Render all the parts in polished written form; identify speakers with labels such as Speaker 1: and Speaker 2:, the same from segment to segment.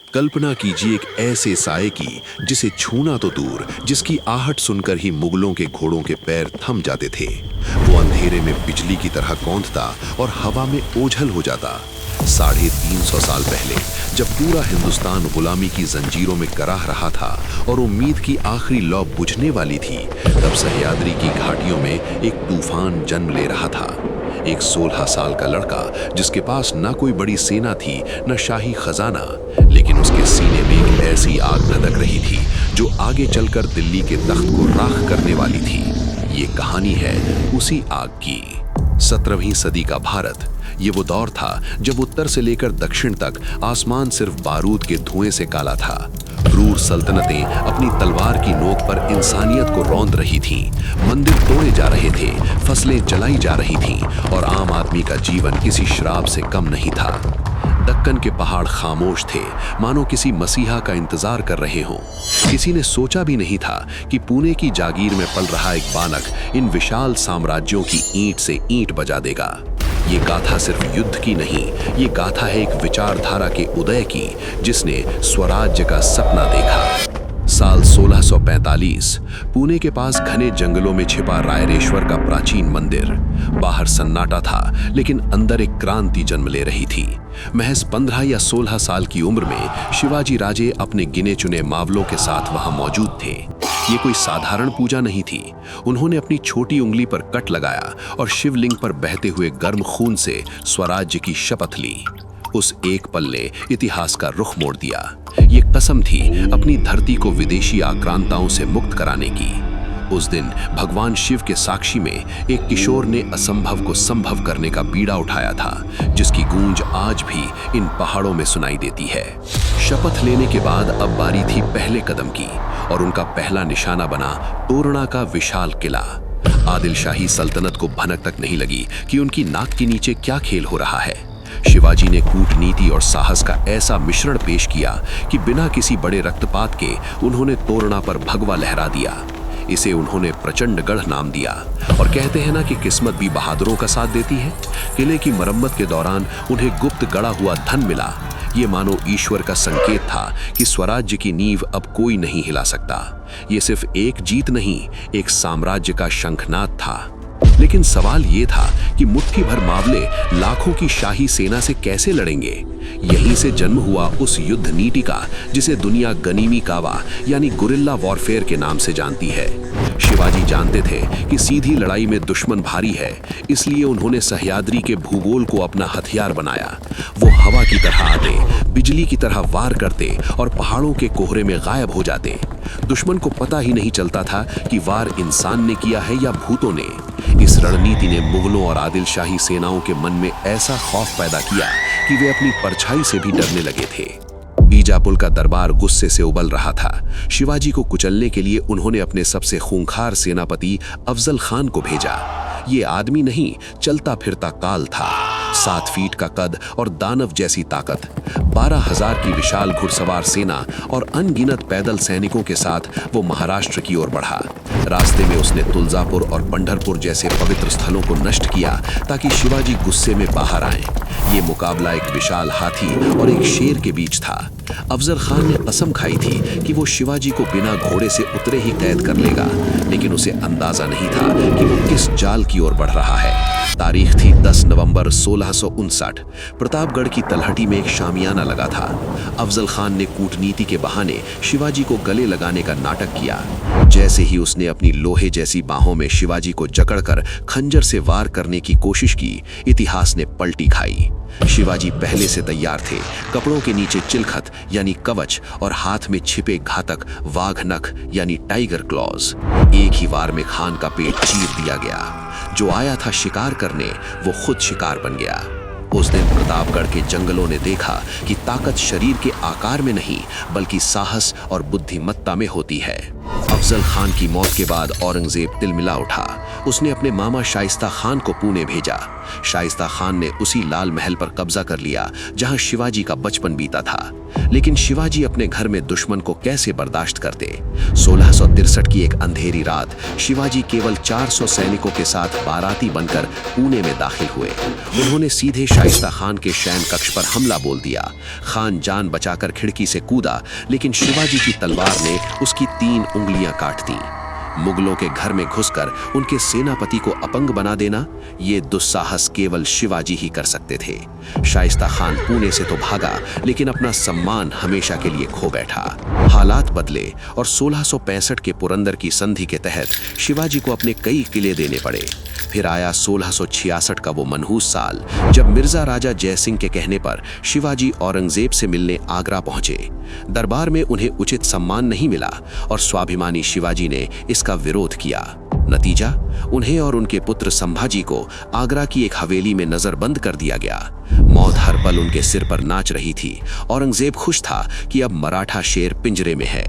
Speaker 1: कल्पना कीजिए एक ऐसे साये की जिसे छूना तो दूर, जिसकी आहट सुनकर ही मुगलों के घोड़ों के पैर थम जाते थे। वो अंधेरे में बिजली की तरह कौंधता और हवा में ओझल हो जाता। 350 साल पहले जब पूरा हिंदुस्तान गुलामी की जंजीरों में कराह रहा था और उम्मीद की आखिरी लौ बुझने वाली थी, तब सह्याद्री की घाटियों में एक तूफान जन्म ले रहा था। एक 16 साल का लड़का जिसके पास ना कोई बड़ी सेना थी, न शाही खजाना, लेकिन उसके सीने में एक ऐसी आग धधक रही थी जो आगे चलकर दिल्ली के तख्त को राख करने वाली थी। ये कहानी है उसी आग की। 17वीं सदी का भारत, ये वो दौर था जब उत्तर से लेकर दक्षिण तक आसमान सिर्फ बारूद के धुएं से काला था। क्रूर सल्तनतें अपनी तलवार की नोक पर इंसानियत को रौंद रही थीं, मंदिर तोड़े जा रहे थे, फसलें जलाई जा रही थीं और आम आदमी का जीवन किसी श्राप से कम नहीं था। दक्कन के पहाड़ खामोश थे, मानो किसी मसीहा का इंतजार कर रहे हों। किसी ने सोचा भी नहीं था कि पुणे की जागीर में पल रहा एक बालक इन विशाल साम्राज्यों की ईंट से ईंट बजा देगा। ये गाथा सिर्फ युद्ध की नहीं, ये गाथा है एक विचारधारा के उदय की, जिसने स्वराज्य का सपना देखा। साल 1645, पुणे के पास घने जंगलों में छिपा रायरेश्वर का प्राचीन मंदिर। बाहर सन्नाटा था, लेकिन अंदर एक क्रांति जन्म ले रही थी। महज 15 या 16 साल की उम्र में शिवाजी राजे अपने गिने चुने मावलों के साथ वहां मौजूद थे। ये कोई साधारण पूजा नहीं थी। उन्होंने अपनी छोटी उंगली पर कट लगाया और शिवलिंग पर बहते हुए गर्म खून से स्वराज्य की शपथ ली। उस एक पल ने इतिहास का रुख मोड़ दिया। ये कसम थी अपनी धरती को विदेशी आक्रांताओं से मुक्त कराने की। उस दिन भगवान शिव के साक्षी में एक किशोर ने असंभव को संभव करने का बीड़ा उठाया था, जिसकी गूंज आज भी इन पहाड़ों में सुनाई देती है। शपथ लेने के बाद अब बारी थी पहले कदम की, और उनका पहला निशाना बना तोरणा का विशाल किला। आदिल शाही सल्तनत को भनक तक नहीं लगी कि उनकी नाक के नीचे क्या खेल हो रहा है। शिवाजी ने कूटनीति और साहस का ऐसा मिश्रण पेश किया कि बिना किसी बड़े रक्तपात के उन्होंने तोरणा पर भगवा लहरा दिया। इसे उन्होंने प्रचंडगढ़ नाम दिया, और कहते हैं ना कि किस्मत भी बहादुरों का साथ देती है। किले की मरम्मत के दौरान उन्हें गुप्त गड़ा हुआ धन मिला। ये मानो ईश्वर का संकेत था कि स्वराज्य की नींव अब कोई नहीं हिला सकता। ये सिर्फ एक जीत नहीं, एक साम्राज्य का शंखनाद था। लेकिन सवाल ये था कि मुट्ठी भर मावले लाखों की शाही सेना से कैसे लड़ेंगे। यहीं से जन्म हुआ उस युद्ध नीति का जिसे दुनिया गनीमी कावा यानी गुरिल्ला वॉरफेयर के नाम से जानती है। शिवाजी जानते थे कि सीधी लड़ाई में दुश्मन भारी है, इसलिए उन्होंने सह्याद्री के भूगोल को अपना हथियार बनाया। वो हवा की तरह आते, बिजली की तरह वार करते और पहाड़ों के कोहरे में गायब हो जाते। दुश्मन को पता ही नहीं चलता था कि वार इंसान ने किया है या भूतों ने। इस रणनीति ने मुगलों और आदिल शाही सेनाओं के मन में ऐसा खौफ पैदा किया कि वे अपनी परछाई से भी डरने लगे थे। बीजापुर का दरबार गुस्से से उबल रहा था। शिवाजी को कुचलने के लिए उन्होंने अपने सबसे खूंखार सेनापति अफजल खान को भेजा। ये आदमी नहीं, चलता फिरता काल था। 7 फीट का कद और दानव जैसी ताकत, 12,000 की विशाल घुड़सवार सेना और अनगिनत पैदल सैनिकों के साथ वो महाराष्ट्र की ओर बढ़ा। रास्ते में उसने तुलजापुर और पंढरपुर जैसे पवित्र स्थलों को नष्ट किया ताकि शिवाजी गुस्से में बाहर आए। ये मुकाबला एक विशाल हाथी और एक शेर के बीच था। अफजल खान ने कसम खाई थी कि वो शिवाजी को बिना घोड़े से उतरे ही कैद कर लेगा, लेकिन उसे अंदाजा नहीं था कि वो किस जाल की ओर बढ़ रहा है। तारीख थी 10 नवंबर 1659। प्रतापगढ़ की तलहटी में एक शामियाना लगा था। अफजल खान ने कूटनीति के बहाने शिवाजी को गले लगाने का नाटक किया। जैसे ही उसने अपनी लोहे जैसी बाहों में शिवाजी को जकड़कर खंजर से वार करने की कोशिश की, इतिहास ने पलटी खाई। शिवाजी पहले से तैयार थे, कपड़ों के नीचे चिलखत यानी कवच और हाथ में छिपे घातक वाघ नख यानी टाइगर क्लॉज। एक ही वार में खान का पेट चीर दिया गया। जो आया था शिकार करने, वो खुद शिकार बन गया। उस दिन प्रतापगढ़ के जंगलों ने देखा कि ताकत शरीर के आकार में नहीं, बल्कि साहस और बुद्धिमत्ता में होती है।
Speaker 2: अफजल खान की मौत के बाद औरंगजेब तिलमिला उठा। उसने अपने मामा शाइस्ता खान को पुणे भेजा। शाइस्ता खान ने उसी लाल महल पर कब्जा कर लिया जहां शिवाजी का बचपन बीता था। लेकिन शिवाजी अपने घर में दुश्मन को कैसे बर्दाश्त करते। 1663 की एक अंधेरी रात शिवाजी केवल 400 सैनिकों के साथ बाराती बनकर पुणे में दाखिल हुए। उन्होंने सीधे शाइस्ता खान के शयन कक्ष पर हमला बोल दिया। खान जान बचाकर खिड़की से कूदा, लेकिन शिवाजी की तलवार ने उसकी 3 उंगलियां काट दी। मुगलों के घर में घुसकर उनके सेनापति को अपंग बना देना, ये दुस्साहस केवल शिवाजी ही कर सकते थे। शाइस्ता खान पुणे से तो भागा, लेकिन अपना सम्मान हमेशा के लिए खो बैठा। हालात बदले और 1665 के पुरंदर की संधि के तहत शिवाजी को अपने कई किले देने पड़े। फिर आया 1666 का वो मनहूस साल, जब मिर्जा राजा जयसिंह के कहने पर शिवाजी औरंगजेब से मिलने आगरा पहुंचे। दरबार में उन्हें उचित सम्मान नहीं मिला और स्वाभिमानी शिवाजी ने इसका विरोध किया। नतीजा, उन्हें और उनके पुत्र संभाजी को आगरा की एक हवेली में नजरबंद कर दिया गया। मौत हर पल उनके सिर पर नाच रही थी। औरंगजेब खुश था कि अब मराठा शेर पिंजरे में है,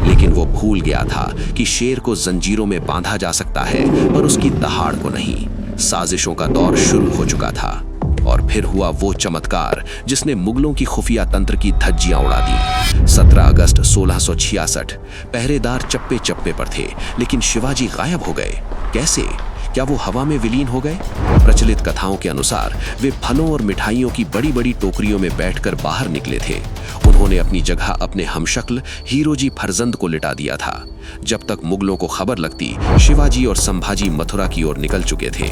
Speaker 2: लेकिन वो भूल गया था कि शेर को जंजीरों में बांधा जा सकता है, पर उसकी दहाड़ को नहीं। साजिशों का दौर शुरू हो चुका था। और फिर हुआ वो चमत्कार जिसने मुगलों की खुफिया तंत्र की धज्जियां उड़ा दी। 17 अगस्त 1666। पहरेदार चप्पे चप्पे पर थे, लेकिन शिवाजी गायब हो गए। कैसे? क्या वो हवा में विलीन हो गए? प्रचलित कथाओं के अनुसार वे फलों और मिठाइयों की बड़ी बड़ी टोकरियों में बैठकर बाहर निकले थे। उन्होंने अपनी जगह अपने हमशक्ल हीरोजी फरजंद को लिटा दिया था। जब तक मुगलों को खबर लगती, शिवाजी और संभाजी मथुरा की ओर निकल चुके थे।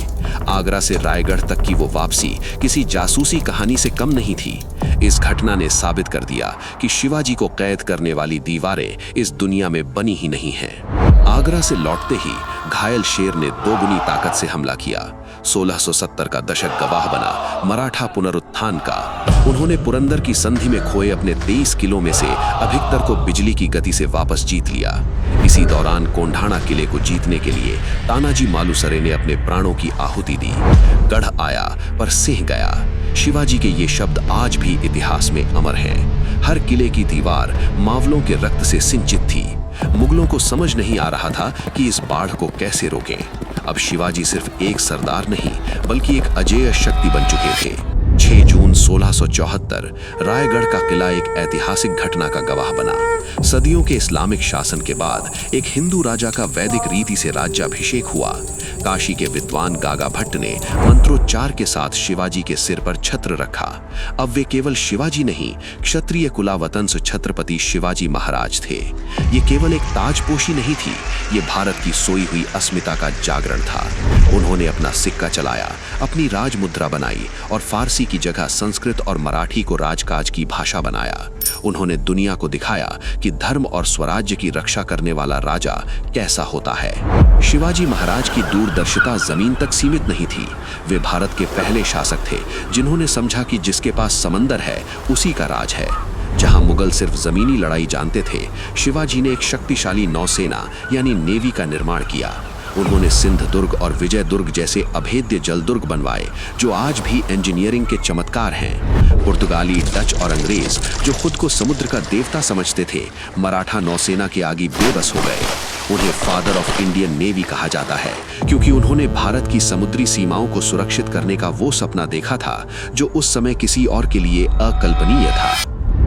Speaker 2: आगरा से रायगढ़ तक की वो वापसी किसी जासूसी कहानी से कम नहीं थी। इस घटना ने साबित कर दिया कि शिवाजी को कैद करने वाली दीवारें इस दुनिया में बनी ही नहीं हैं। आगरा से लौटते ही घायल शेर ने दोगुनी ताकत से हमला किया। 1670 का दशक गवाह बना मराठा पुनरुत्थान का। उन्होंने पुरंदर की संधि में खोए अपने 23 किलों में से अधिकतर को बिजली की गति से वापस जीत लिया। इसी दौरान कोंढाणा किले को जीतने के लिए तानाजी मालुसरे ने अपने प्राणों की आहुति दी। गढ़ आया पर सिंह गया। शिवाजी के ये शब्द आज भी इतिहास में अमर हैं। हर किले की दीवार मावलों के रक्त से सिंचित थी। मुगलों को समझ नहीं आ रहा था कि इस बाढ़ को कैसे रोकें। अब शिवाजी सिर्फ एक सरदार नहीं, बल्कि एक अजेय शक्ति बन चुके थे। 6 जून 1674 रायगढ़ का किला एक ऐतिहासिक घटना का गवाह बना। सदियों के इस्लामिक शासन के बाद एक हिंदू राजा का वैदिक रीति से राज्याभिषेक हुआ। काशी के विद्वान गागा भट्ट ने मंत्रोच्चार के साथ शिवाजी के सिर पर छत्र रखा। अब वे केवल शिवाजी नहीं, क्षत्रिय कुलावतंस छत्रपति शिवाजी महाराज थे। ये केवल एक ताजपोशी नहीं थी, ये भारत की सोई हुई अस्मिता का जागरण था। उन्होंने अपना सिक्का चलाया, अपनी राजमुद्रा बनाई और फारसी की जगह संस्कृत और मराठी को राजकाज की भाषा बनाया। उन्होंने दुनिया को दिखाया कि धर्म और स्वराज्य की रक्षा करने वाला राजा कैसा होता है। शिवाजी महाराज की दूरदर्शिता जमीन तक सीमित नहीं थी। वे भारत के पहले शासक थे जिन्होंने समझा कि जिसके पास समंदर है उसी का राज है। जहां मुगल सिर्फ जमीनी लड़ाई जानते थे, शिवाजी ने एक शक्तिशाली नौसेना यानी नेवी का निर्माण किया। उन्होंने सिंध दुर्ग और विजय दुर्ग जैसे अभेद्य जलदुर्ग बनवाए, जो आज भी इंजीनियरिंग के चमत्कार हैं। पुर्तगाली, डच और अंग्रेज, जो खुद को समुद्र का देवता समझते थे, मराठा नौसेना के आगे बेबस हो गए। उन्हें फादर ऑफ इंडियन नेवी कहा जाता है, क्योंकि उन्होंने भारत की समुद्री सीमाओं को सुरक्षित करने का वो सपना देखा था जो उस समय किसी और के लिए अकल्पनीय था।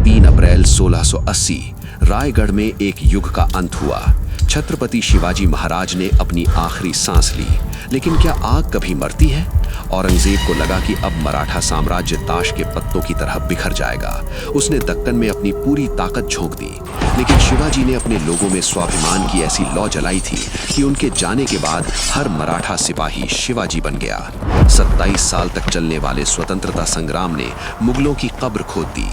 Speaker 2: 3 अप्रैल 1680 रायगढ़ में एक युग का अंत हुआ। छत्रपति शिवाजी महाराज ने अपनी आखिरी सांस ली। लेकिन क्या आग कभी मरती है? औरंगजेब को लगा कि अब मराठा साम्राज्य ताश के पत्तों की तरह बिखर जाएगा। उसने दक्कन में अपनी पूरी ताकत झोंक दी। लेकिन शिवाजी ने अपने लोगों में स्वाभिमान की ऐसी लौ जलाई थी कि उनके जाने के बाद हर मराठा सिपाही शिवाजी बन गया। 27 साल तक चलने वाले स्वतंत्रता संग्राम ने मुगलों की कब्र खोद दी।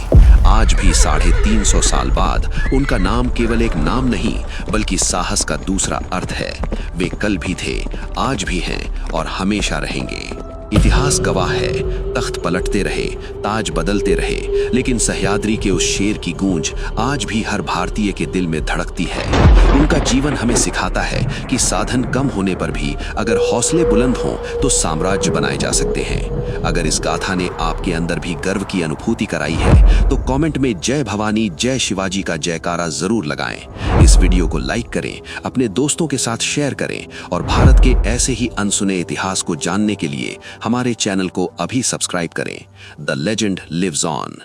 Speaker 2: आज भी 350 साल बाद उनका नाम केवल एक नाम नहीं, बल्कि साहस का दूसरा अर्थ है। वे कल भी थे, आज भी हैं और हमेशा रहेंगे। इतिहास गवाह है, तख्त पलटते रहे, ताज बदलते रहे, लेकिन सह्याद्री के उस शेर की गूंज आज भी हर भारतीय के दिल में धड़कती है। उनका जीवन हमें सिखाता है कि साधन कम होने पर भी अगर हौसले बुलंद हों तो साम्राज्य बनाए जा सकते हैं। अगर इस गाथा ने आपके अंदर भी गर्व की अनुभूति कराई है तो कमेंट में जय भवानी जय शिवाजी का जयकारा जरूर लगाएं। इस वीडियो को लाइक करें, अपने दोस्तों के साथ शेयर करें और भारत के ऐसे ही अनसुने इतिहास को जानने के लिए हमारे चैनल को अभी सब्सक्राइब करें। The legend lives on.